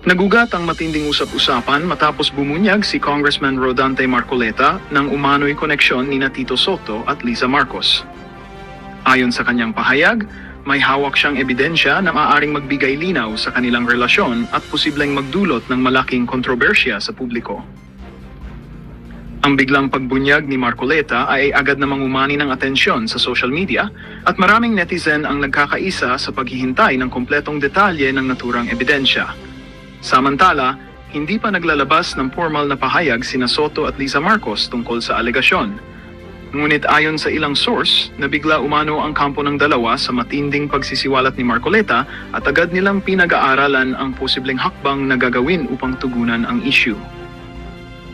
Nagugat ang matinding usap-usapan matapos bumunyag si Congressman Rodante Marcoleta ng umano'y koneksyon ni Tito Sotto at Liza Marcos. Ayon sa kanyang pahayag, may hawak siyang ebidensya na maaaring magbigay linaw sa kanilang relasyon at posibleng magdulot ng malaking kontrobersya sa publiko. Ang biglang pagbunyag ni Marcoleta ay agad namang umani ng atensyon sa social media at maraming netizen ang nagkakaisa sa paghihintay ng kompletong detalye ng naturang ebidensya. Samantala, hindi pa naglalabas ng formal na pahayag sina Sotto at Liza Marcos tungkol sa alegasyon. Ngunit ayon sa ilang source, nabigla umano ang kampo ng dalawa sa matinding pagsisiwalat ni Marcoleta at agad nilang pinag-aaralan ang posibleng hakbang na gagawin upang tugunan ang issue.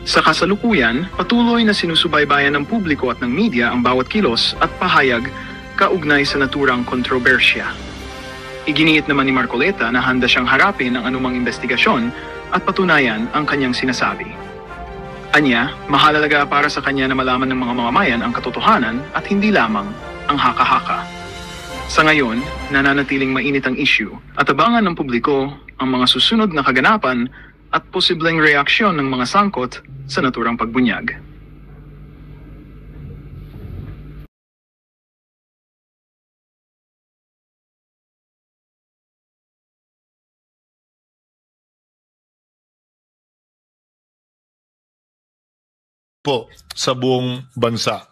Sa kasalukuyan, patuloy na sinusubaybayan ng publiko at ng media ang bawat kilos at pahayag kaugnay sa naturang kontrobersya. Iginiit naman ni Marcoleta na handa siyang harapin ang anumang investigasyon at patunayan ang kanyang sinasabi. Anya, mahalaga para sa kanya na malaman ng mga mamamayan ang katotohanan at hindi lamang ang haka-haka. Sa ngayon, nananatiling mainit ang issue at abangan ng publiko ang mga susunod na kaganapan at posibleng reaksyon ng mga sangkot sa naturang pagbunyag. Po sa buong bansa.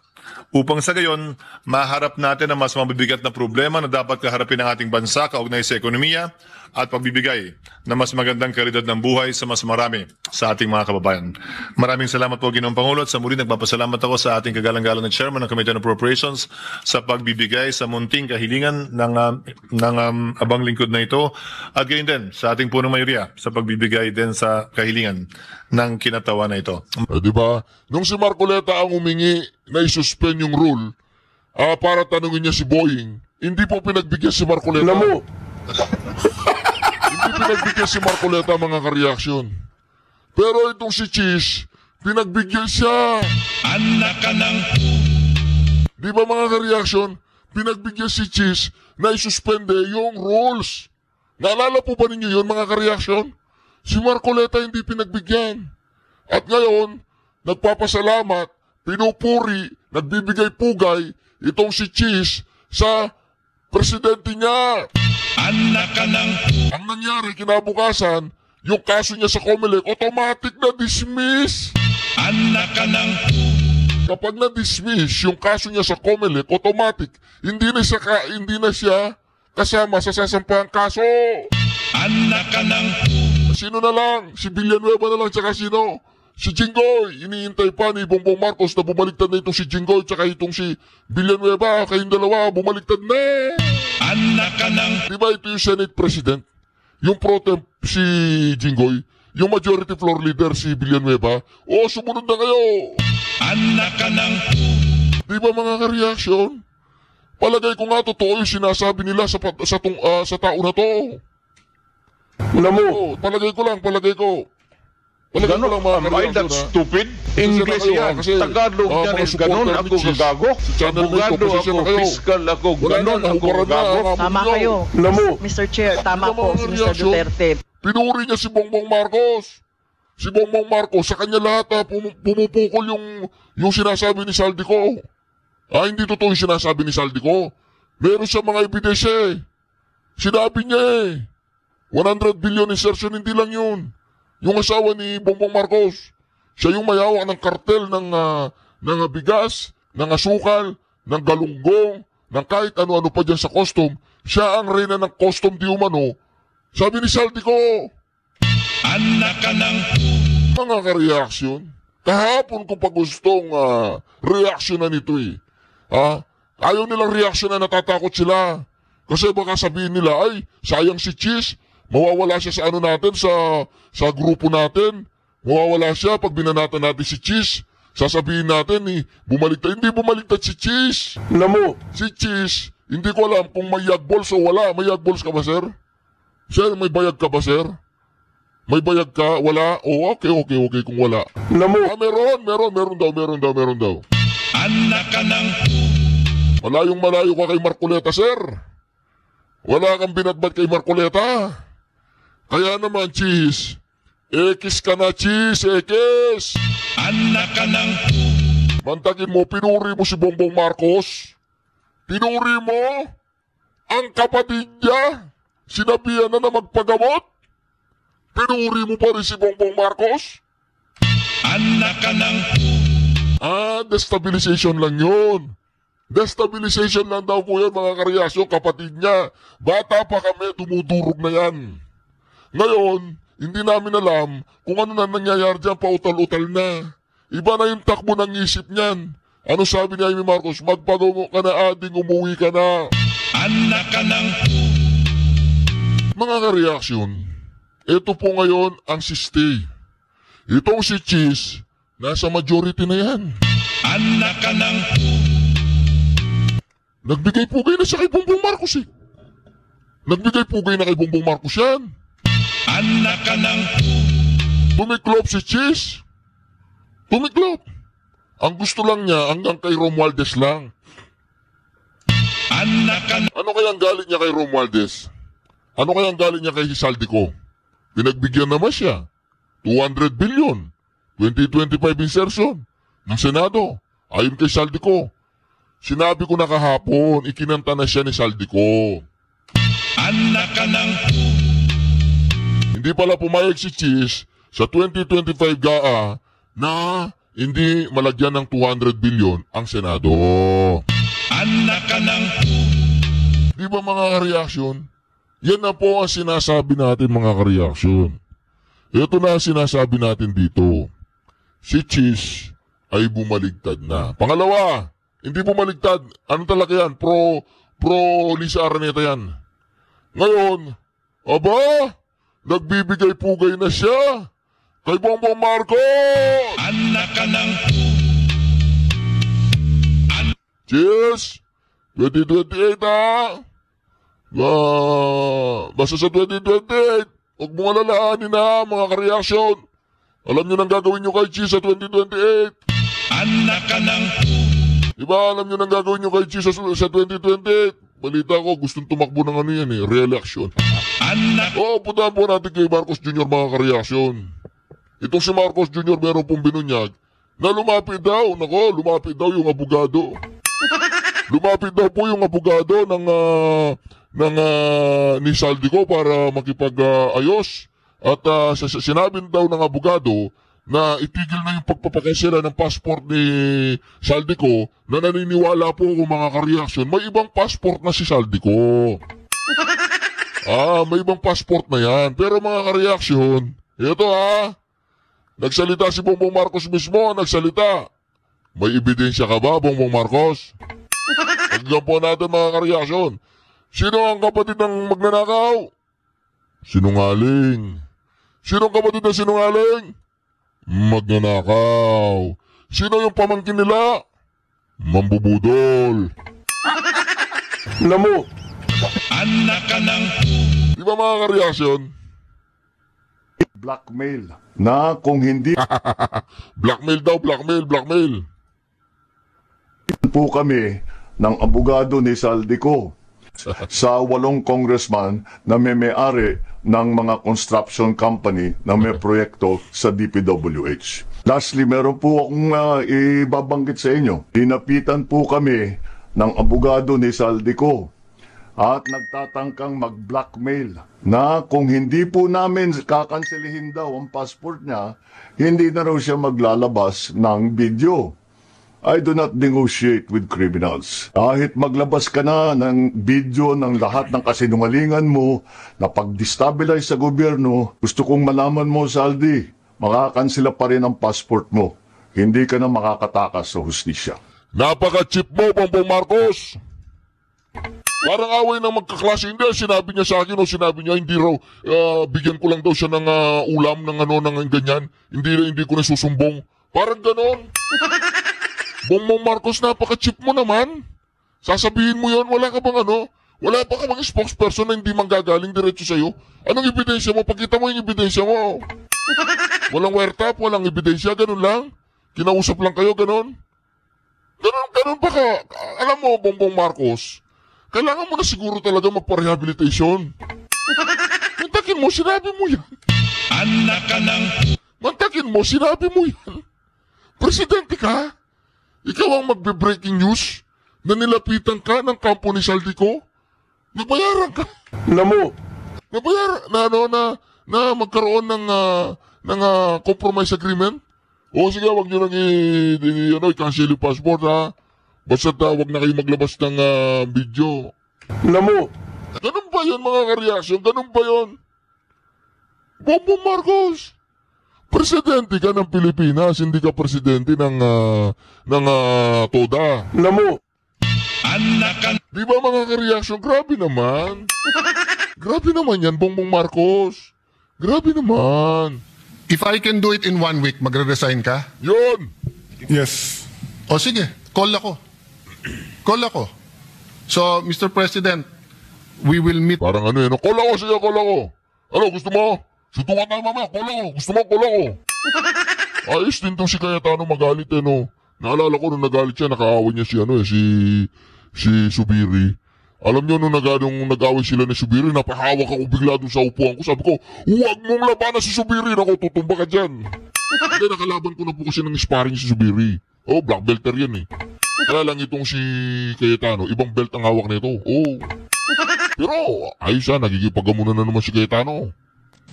Upang sa gayon, maharap natin ang mas mabibigat na problema na dapat kaharapin ng ating bansa kaugnay sa ekonomiya at pagbibigay na mas magandang kalidad ng buhay sa mas marami sa ating mga kababayan. Maraming salamat po, Ginoong Pangulo, at sa muli nagpapasalamat ako sa ating kagalang-galang na Chairman ng Committee on Appropriations sa pagbibigay sa munting kahilingan ng abang lingkod na ito at gayon din sa ating punong mayoriya sa pagbibigay din sa kahilingan ng kinatawa na ito. Diba? Nung si Marcoleta ang humingi na isuspend yung rule para tanungin niya si Boying, hindi po pinagbigyan si Marcoleta. Hindi pinagbigyan si Marcoleta, mga kareaksyon. Pero itong si Cheese, pinagbigyan siya. Anak ka ng... Di ba, mga kareaksyon, pinagbigyan si Cheese na isuspende yung rules. Naalala po ba ninyo yun, mga kareaksyon? Si Marcoleta hindi pinagbigyan. At ngayon, nagpapasalamat, pinupuri, nagbibigay pugay itong si Cheese sa presidente niya. Anak ka ng... Ang nangyari kinabukasan, yung kaso niya sa COMELEC, automatic na dismiss. Anak ka ng... Kapag na-dismiss yung kaso niya sa COMELEC, automatic, hindi na siya kasama sa sasampahang kaso. Anak ka ng... Sino na lang? Si Villanueva na lang, tsaka sino? Si Jinggoy. Iniintay pa ni Bongbong Marcos na bumaliktad na itong si Jinggoy tsaka itong si Villanueva. Kayong dalawa, bumaliktad na. Anak ka ng... Diba ito yung Senate President? Yung pro temp si Jinggoy? Yung majority floor leader si Villanueva? O, sumunod na kayo. Anak ka ng... Diba, mga ka-reaction? Palagay ko nga totoo yung sinasabi nila sa tao na to. Alam mo, palagay ko lang. Palagay ko lang, mga am I that ka-reaction, stupid? English yan. Tagalog yan is ganon ako gagago. Abogado ako, fiscal ako, ganon ako gagago. Tama kayo. Alam mo, Mr. Chair, tama po si Mr. Duterte. Pinuri niya si Bongbong Marcos. Si Bongbong Marcos, sa kanya lahat pumupukol yung sinasabi ni Saldico. Hindi totoo yung sinasabi ni Saldico. Meron siya mga ebidensya. Sinabi niya 100 billion insertion, hindi lang yun. Yung asawa ni Bongbong Marcos, siya yung mayawak ng kartel ng bigas, ng asukal, ng galunggong, ng kahit ano-ano pa dyan sa custom. Siya ang reyna ng custom di umano. Sabi ni Saldico. Anak ka ng... Mga ka-reaction, kahapon ko pa gustong reaksyonan ito Ayaw nilang reaksyonan, natatakot sila. Kasi baka sabihin nila, ay, sayang si Cheese, mawawala siya sa ano natin, sa grupo natin. Mawawala siya pag binanatan natin si Cheese. Sasabihin natin, bumaliktad. Hindi bumaliktad si Cheese. alam mo, Si Cheese, hindi ko alam kung may yag balls o wala. May yag balls ka ba, sir? Sir, may bayag ka ba, sir? May bayag ka? Wala? Okay kung wala. alam mo, Meron daw. Anak ka ng... Malayo ka kay Marcoleta, sir. Wala kang binatbat kay Marcoleta. Kaya naman, Cheese, ekis ka na, Cheese, ekis! Anak ka ng Mantakin mo, pinuri mo si Bongbong Marcos. Pinuri mo ang kapatid niya. Sinabihan na magpagamot. Pinuri mo pa rin si Bongbong Marcos. anak ka ng Destabilization lang yun. Destabilization lang daw po yan, mga kareaksyon, kapatid niya. Bata pa kami, dumudurog na yan. Ngayon, hindi namin alam kung ano na nangyayari dyan, pautal-utal na. Iba na yung takbo ng isip niyan. Ano sabi ni Amy Marcos? Magpagamot ka na, ading, umuwi ka na. anak ka ng Mga kareaksyon, ito po ngayon ang si Stay. Itong si Cheese, nasa majority na yan. anak ka ng Nagbigay pugay na siya kay Bongbong Marcos eh. Nagbigay pugay na kay Bongbong Marcos yan. anak ka ng Tumiklop si Cheese. Tumiklop. Ang gusto lang niya hanggang kay Romualdez lang. anak ka ng Ano kayang galit niya kay Romualdez? Ano kayang galit niya kay Saldico? Pinagbigyan naman siya. 200 billion. 2025 insertion ng Senado. Ayon kay Saldico. Sinabi ko na kahapon, ikinanta na siya ni Saldico. anak ka ng Hindi pala pumayag si Cheese sa 2025 GAA na hindi malagyan ng 200 billion ang Senado. anak ka ng Di ba mga kareaksyon? Yan na po ang sinasabi natin, mga kareaksyon. Ito na ang sinasabi natin dito. Si Cheese ay bumaligtad na. Pangalawa, hindi bumaligtad. Ano talaga yan? Pro Lisa Araneta yan. Ngayon, aba, nagbibigay pugay na siya kay Bongbong Marcos! anak ka ng Cheers! 2028 ha! Basta sa 2028, huwag mong alalahanin na, mga kareaksyon. Alam nyo nang gagawin nyo kay Cheese sa 2028. anak ka ng Diba, alam nyo nang gagawin nyo kay Cheese sa 2028. Balita ko, gustong tumakbo ng ano yan eh, re-election. anak Puntahan po natin kay Marcos Jr. mga kareaksyon. Itong si Marcos Jr. meron pong binunyag na lumapit daw, lumapit daw yung abogado. Lumapit daw po yung abogado ng ni Saldico para makipag-ayos. At sinabi daw ng abogado na itigil na yung pagpapakasira ng passport ni Saldico na naniniwala po kung mga kareaksyon, may ibang passport na si Saldico. May ibang passport na yan. Pero mga kareaksyon, ito nagsalita si Bongbong Marcos mismo, nagsalita. May ebidensya ka ba, Bongbong Marcos? Pagkakam po natin mga kareaksyon. Sino ang kapatid ng magnanakaw? Sinungaling. Sino ang kapatid ng sinungaling? Magnanakaw. Sino yung pamangkin nila? Mambubudol. Namo. anak ka ng Di ba mga kareaksyon? Blackmail na kung hindi Blackmail daw, blackmail. po kami ng abogado ni Saldico sa 8 congressman na may-ari ng mga construction company na may proyekto sa DPWH. Lastly, meron po akong ibabanggit sa inyo. Dinapitan po kami ng abogado ni Saldico at nagtatangkang mag-blackmail na kung hindi po namin kakanselihin daw ang passport niya, hindi na raw siya maglalabas ng video. I do not negotiate with criminals. Kahit maglabas ka na ng video ng lahat ng kasinungalingan mo na pag-destabilize sa gobyerno, gusto kong malaman mo, Saldi, makakansela pa rin ang passport mo. Hindi ka na makakatakas sa hustisya. Napaka-cheap mo, Bongbong Marcos. Parang away ng magkaklase. Hindi, sinabi niya sa akin o sinabi niya, hindi raw, bigyan ko lang daw siya ng ulam, ng ganyan. Hindi ko na susumbong. Parang ganon. Bongbong Marcos, napaka-cheap mo naman. Sasabihin mo yon, wala pa ka bang spokesperson na hindi manggagaling diretso sa'yo? Anong ebidensya mo? Pakita mo yung ebidensya mo. Walang wiretap, walang ebidensya, ganun lang. Kinausap lang kayo, ganun. Ganun pa ka. Alam mo, Bongbong Marcos, kailangan mo na siguro talaga magpa-rehabilitation. Kontakin mo, sinabi mo yan. Anak ka ng Mantakin mo, sinabi mo yan. Presidente ka? Ikaw ang magbe-breaking news na nilapitan ka ng kampo ni Saldico? Nabayaran ka? Namo. Nabayaran na magkaroon ng compromise agreement? O sige, wag nyo nang i-cancel yung passport ha. Basta wag na kayo maglabas ng video. Namo. Ganun ba yun mga kareaksyon? Ganun ba yun? Bongbong Marcos! Presidente ka ng Pilipinas, hindi ka presidente ng TODA. Namo. anak ka Di ba mga kareaksyon? Grabe naman. Grabe naman yan, Bongbong Marcos. Grabe naman. If I can do it in 1 week, magre-resign ka? Yun! Yes. O sige, call ako. Call ako. So, Mr. President, we will meet. Parang ano yun. Call ako, sige, call ako. Ano, gusto mo? Sutukan tayo mamaya, call ako. Gusto mo, call ako. Ayos din to si Cayetano magalit no. Naalala ko nung nagalit siya, nakaaway niya si Subiri. Alam niyo nung nag-away sila ni Subiri, napahawak ako bigla dun sa upuan ko. Sabi ko, huwag mong labanan si Subiri. Ako, tutumba ka dyan. Kaya nakalaban ko na po kasi ng sparring si Subiri. Oh, black belter yan eh. Kaya lang itong si Cayetano, ibang belt ang hawak nito. Oh. Pero ayos siya, nagigipagamunan na naman si Cayetano.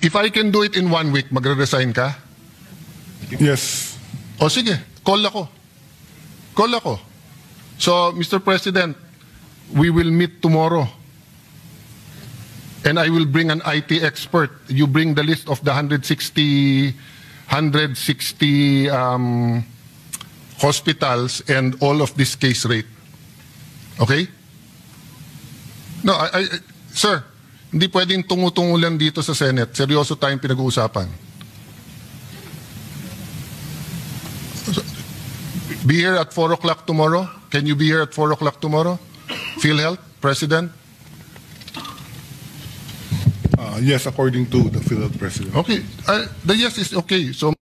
If I can do it in 1 week, magre-resign ka? Yes. O sige, call ako. Call ako. So, Mr. President, we will meet tomorrow. And I will bring an IT expert. You bring the list of the 160 hospitals and all of this case rate. Okay? No, sir, hindi pwedeng tungo-tungo lang dito sa Senate. Seryoso tayong pinag-uusapan. Be here at 4 o'clock tomorrow? Can you be here at 4 o'clock tomorrow? PhilHealth, President? Yes, according to the PhilHealth President. Okay. The yes is okay. So,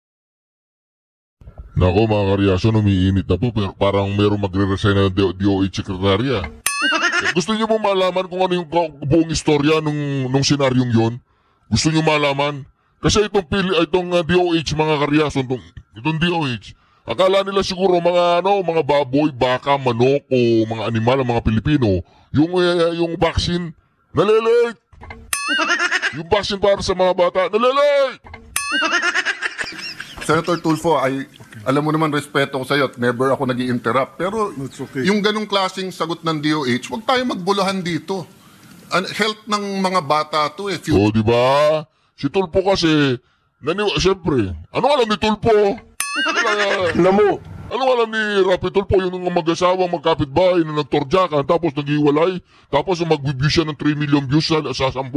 Nako mga kareaksyon, umiinit na po pero parang meron magre-resign na DOH Sekretarya. Gusto niyo mo malaman kung ano yung buong istorya nung senaryong yon? Gusto niyo malaman? Kasi itong DOH mga kareaksyon, itong DOH, akala nila siguro mga baboy, baka, manok o mga animal ang mga Pilipino. Yung vaccine, nalilate. Yung vaccine para sa mga bata, nalilate. Senator Tulfo, alam mo naman respeto ko sa iyo at never ako nag-i-interrupt. Pero It's okay. yung ganong klaseng sagot ng DOH, huwag tayo magbuluhan dito. Health ng mga bata to eh. O, di ba? Si Tulfo kasi, siyempre, ano alam ni Tulfo? Namo. Ano alam ni Rapi Tulfo, yung mag-asawang magkapitbahay na nagtorjakan, tapos nag-iwalay, tapos mag-view siya ng 3 million views sa 2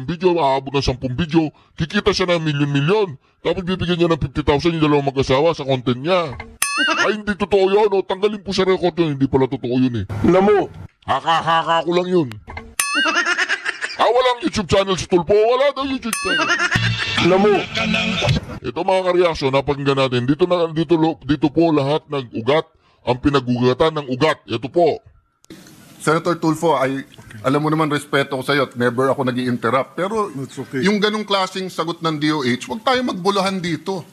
video, aabot ng 10 video, kikita siya ng milyon-milyon, tapos bibigyan niya ng 50,000 yung dalawang mag-asawa sa content niya. Ay, hindi totoo yun, o, tanggalin po sa record yun, hindi pala totoo yun eh. Namo. Haka-haka ko lang yun. Walang YouTube channel si Tulfo, wala daw YouTube channel. Namo. ka ng Ito mga kareaksyon, napakinggan natin. Dito po lahat ng ugat, ang pinagugatan ng ugat. Ito po. Senator Tulfo, alam mo naman respeto ko sa iyo at never ako nag-i-interrupt. Pero It's okay. yung ganong klaseng sagot ng DOH, huwag tayo magbuluhan dito.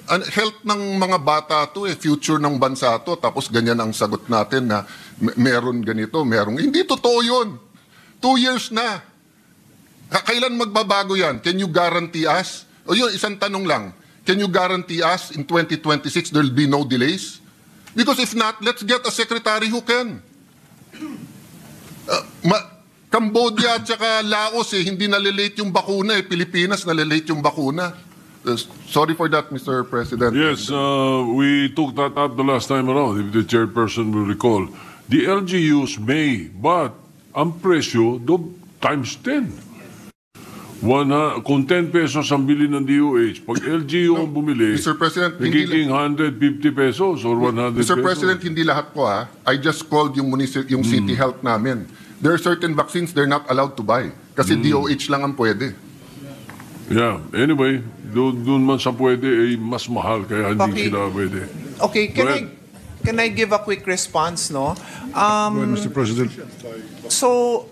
Health ng mga bata to eh, future ng bansa to. Tapos ganyan ang sagot natin na meron ganito, merong. Hindi totoo yun. 2 years na. Kailan magbabago yan? Can you guarantee us? O yun, isang tanong lang. Can you guarantee us in 2026 there will be no delays? Because if not, let's get a secretary who can. Cambodia at saka Laos hindi nalilate yung bakuna eh. Pilipinas nalilate yung bakuna. Sorry for that, Mr. President. Yes, we took that up the last time around, if the chairperson will recall. The LGUs may, but ang presyo, times 10. Kung 10 pesos ang bili ng DOH, pag LGU ang bumili, Mr. President, nagiging 150 pesos or 100 Mr. pesos. President, hindi lahat po ha. I just called yung city health namin. There are certain vaccines they're not allowed to buy. Kasi DOH lang ang pwede. Yeah, anyway, doon man sa pwede, mas mahal, kaya hindi Okay. sila pwede. Okay, Go ahead. can I give a quick response, no? Well, Mr. President. So,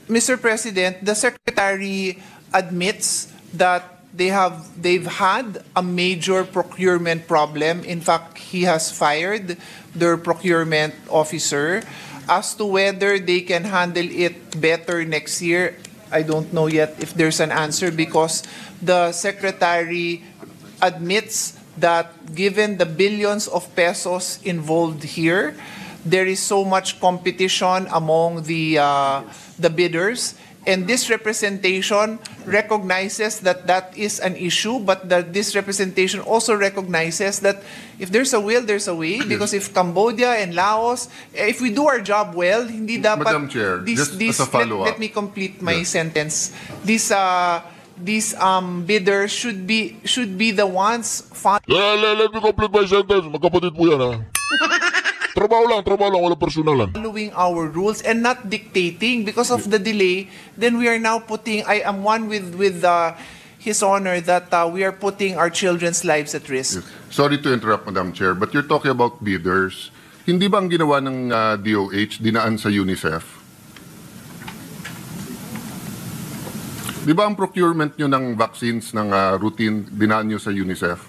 Mr. President, the Secretary admits that they've had a major procurement problem. In fact, he has fired their procurement officer. As to whether they can handle it better next year, I don't know yet if there's an answer, because the secretary admits that given the billions of pesos involved here, there is so much competition among the bidders. And this representation recognizes that that is an issue, but that this representation also recognizes that if there's a will, there's a way. Because if Cambodia and Laos, if we do our job well, hindi dapat... Madam Chair, just as a follow-up. Let me complete my sentence. These bidders should be the ones... Let me complete my sentence. Magkapatid po yan, ha? Trabaho lang, walang personal lang. Following our rules and not dictating. Because of the delay, then we are now putting, I am one with His Honor, that we are putting our children's lives at risk. Yes. Sorry to interrupt, Madam Chair, but you're talking about bidders. Hindi ba ang ginawa ng DOH, dinaan sa UNICEF? Di ba ang procurement nyo ng vaccines ng routine, dinaan nyo sa UNICEF?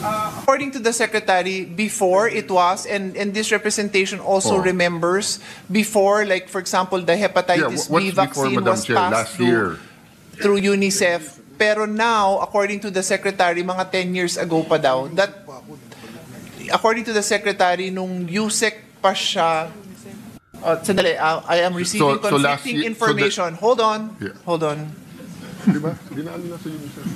According to the Secretary, before it was, and this representation also remembers, before, like for example, the hepatitis B vaccine was passed through UNICEF. Pero now, according to the Secretary, mga 10 years ago pa daw, that, according to the Secretary, nung USEC pa siya, sandali, I am receiving conflicting information. Hold on. Di ba? Dinaan na sa UNICEF.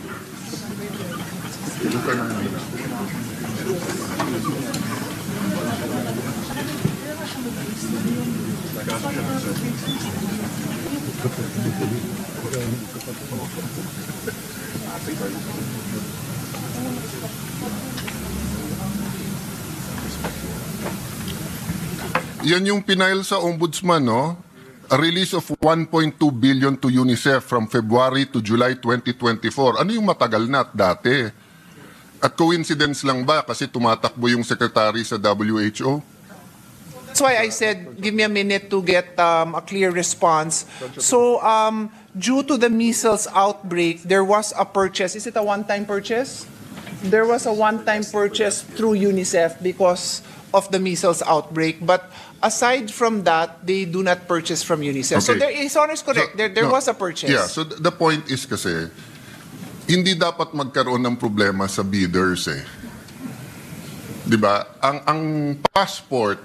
Yan yung pinail sa Ombudsman, no? A release of 1.2 billion to UNICEF from February to July 2024. Ano yung matagal na at dati? At coincidence lang ba kasi tumatakbo yung secretary sa WHO? That's why I said, give me a minute to get a clear response. So, due to the measles outbreak, there was a purchase. Is it a one-time purchase? There was a one-time purchase through UNICEF because of the measles outbreak. But aside from that, they do not purchase from UNICEF. Okay. So, His Honor is correct. So, there was a purchase. Yeah, so the point is kasi, hindi dapat magkaroon ng problema sa bidders eh. 'Di ba? Ang passport,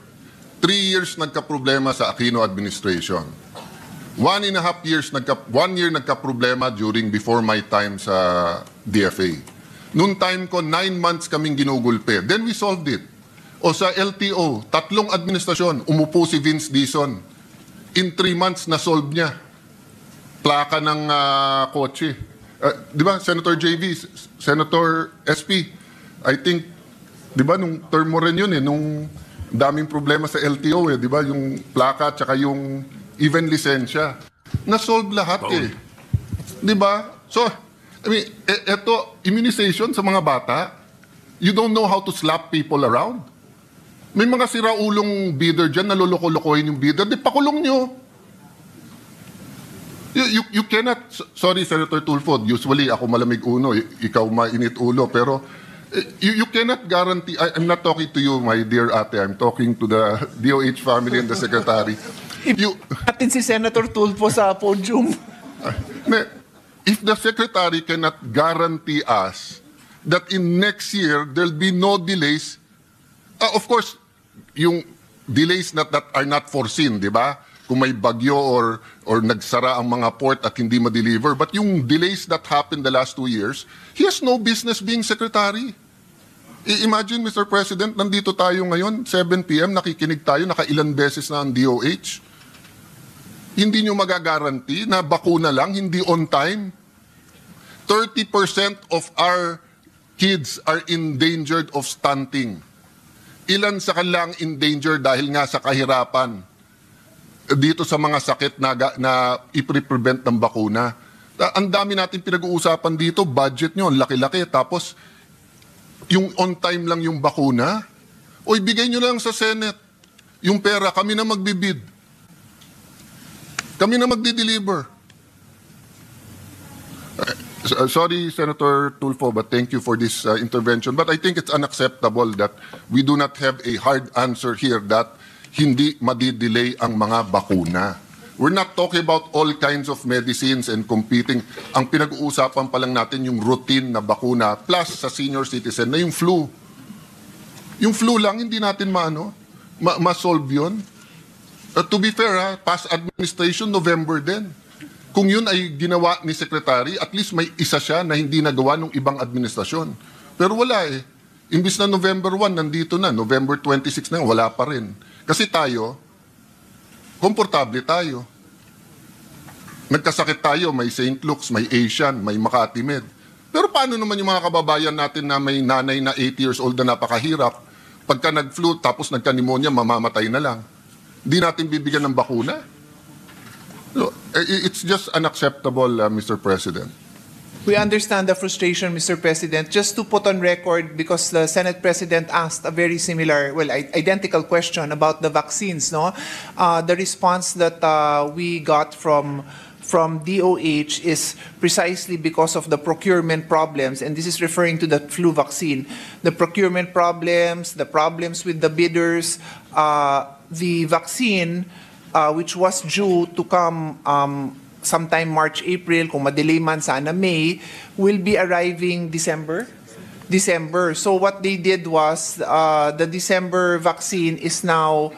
3 years nagka-problema sa Aquino administration. 1.5 years 1 year nagka-problema before my time sa DFA. Noong time ko 9 months kaming ginugulpe. Then we solved it. O sa LTO, 3 administrasyon, umupo si Vince Dizon. In 3 months na solve niya. Plaka ng kotse. Di ba, Senator JV, Senator SP, I think, di ba, nung term mo rin yun nung daming problema sa LTO di ba, yung plaka at saka yung even lisensya. Na-solve lahat Di ba? So, I mean, eto, immunization sa mga bata, you don't know how to slap people around. May mga siraulong bidder dyan, naloloko-lokohin yung bidder, di pakulong nyo. You cannot, sorry Senator Tulfo, usually ako malamig uno, ikaw mainit ulo, pero you cannot guarantee, I'm not talking to you, my dear ate, I'm talking to the DOH family and the secretary. Atin si Senator Tulfo sa podium. If the secretary cannot guarantee us that in next year there'll be no delays, of course, yung delays that are not foreseen, di ba? Kung may bagyo or nagsara ang mga port at hindi ma-deliver. But yung delays that happened the last 2 years, he has no business being secretary. Imagine, Mr. President, nandito tayo ngayon, 7 p.m., nakikinig tayo, nakailan beses na ang DOH. Hindi nyo magagaranti na bakuna lang, hindi on time. 30% of our kids are endangered of stunting. Ilan sa kanilang endangered dahil nga sa kahirapan dito sa mga sakit na i-prevent ng bakuna. Ang dami natin pinag-uusapan dito, budget nyo, laki-laki, tapos yung on time lang yung bakuna, o ibigay nyo lang sa Senate. Yung pera, kami na magbibid. Kami na magdi-deliver. Sorry, Senator Tulfo, but thank you for this intervention. But I think it's unacceptable that we do not have a hard answer here that hindi madi-delay ang mga bakuna. We're not talking about all kinds of medicines and competing. Ang pinag-uusapan pa lang natin yung routine na bakuna plus sa senior citizen na yung flu. Yung flu lang, hindi natin ma-solve yun. To be fair, past administration, November din. Kung yun ay ginawa ni Secretary, at least may isa siya na hindi nagawa ng ibang administrasyon. Pero wala eh. Imbis na November 1, nandito na. November 26 na, wala pa rin. Kasi tayo, komportable tayo. Nagkasakit tayo, may St. Luke's, may Asian, may Makati Med. Pero paano naman yung mga kababayan natin na may nanay na 80 years old na napakahirap, pagka nag-flu tapos nagka-pneumonia, mamamatay na lang. Di natin bibigyan ng bakuna? So, it's just unacceptable, Mr. President. We understand the frustration, Mr. President. Just to put on record, because the Senate President asked a very similar, well, identical question about the vaccines, no? The response that we got from DOH is precisely because of the procurement problems, and this is referring to the flu vaccine. The procurement problems, the problems with the bidders, the vaccine, which was due to come sometime March, April, kung madelay man sana May, will be arriving December. So what they did was, the December vaccine is now,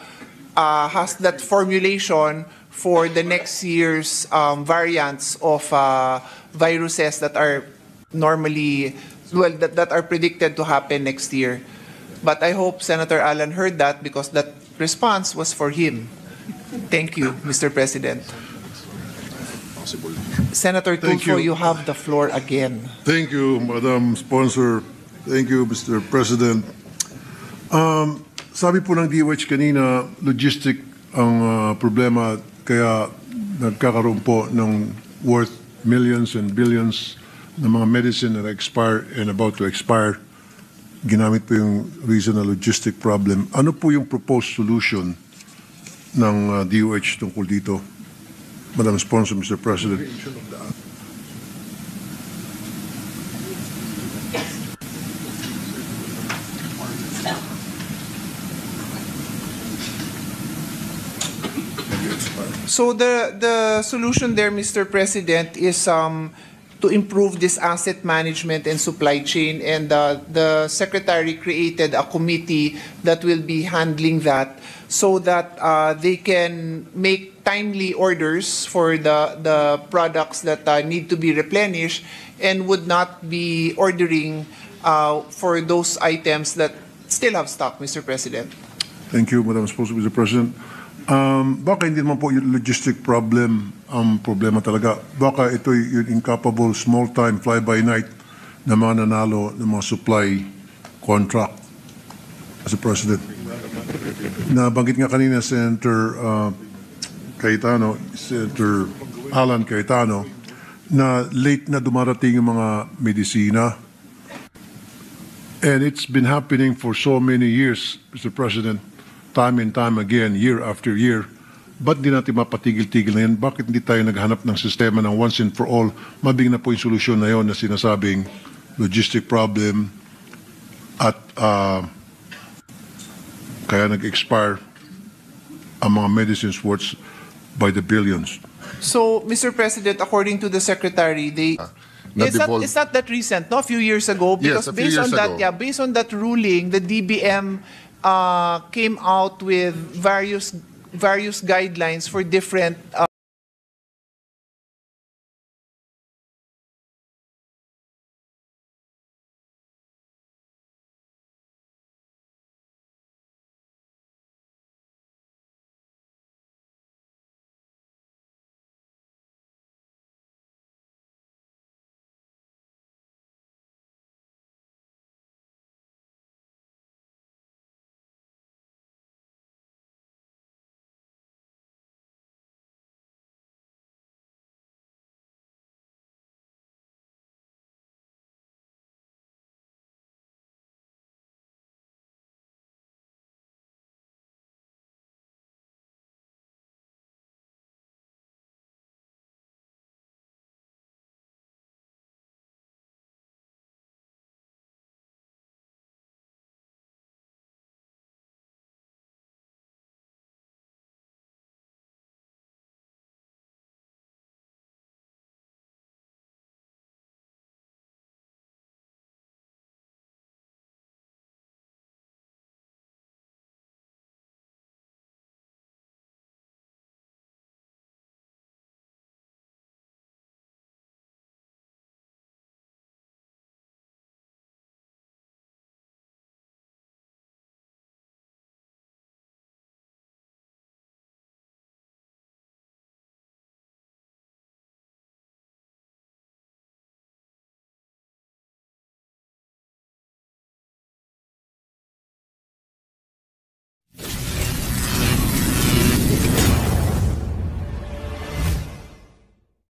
has that formulation for the next year's variants of viruses that are normally, well, that are predicted to happen next year. But I hope Senator Alan heard that, because that response was for him. Thank you, Mr. President. Senator Tulfo, you have the floor again. Thank you, Madam Sponsor. Thank you, Mr. President. Sabi po ng DOH kanina, logistic ang problema, kaya nagkakaroon po ng worth millions and billions na mga medicine na expire and about to expire. Ginamit po yung reason na logistic problem. Ano po yung proposed solution ng DOH tungkol dito? Madam Sponsor, Mr. President. So the solution there, Mr. President, is to improve this asset management and supply chain, and the Secretary created a committee that will be handling that, so that they can make timely orders for the products that need to be replenished, and would not be ordering for those items that still have stock, Mr. President. Thank you, Madam Sponsor, Mr. President. Baka hindi naman po yung logistic problem ang problema talaga. Baka ito yung incapable small-time fly-by-night na mga nanalo ng mga supply contract, Mr. President. Nabanggit nga kanina Senator Cayetano, Senator Alan Cayetano, na late na dumarating yung mga medisina. And it's been happening for so many years, Mr. President, time and time again, year after year. Ba't di natin mapatigil-tigil na yan? Bakit hindi tayo naghanap ng sistema ng once and for all? Mabigyan na po yung solusyon na yon na sinasabing logistic problem at kaya nag-expire ang mga medicines worth by the billions. So, Mr. President, according to the Secretary, they... It's not that recent, no? A few years ago, because yes, based on that, based on that ruling, the DBM came out with various guidelines for different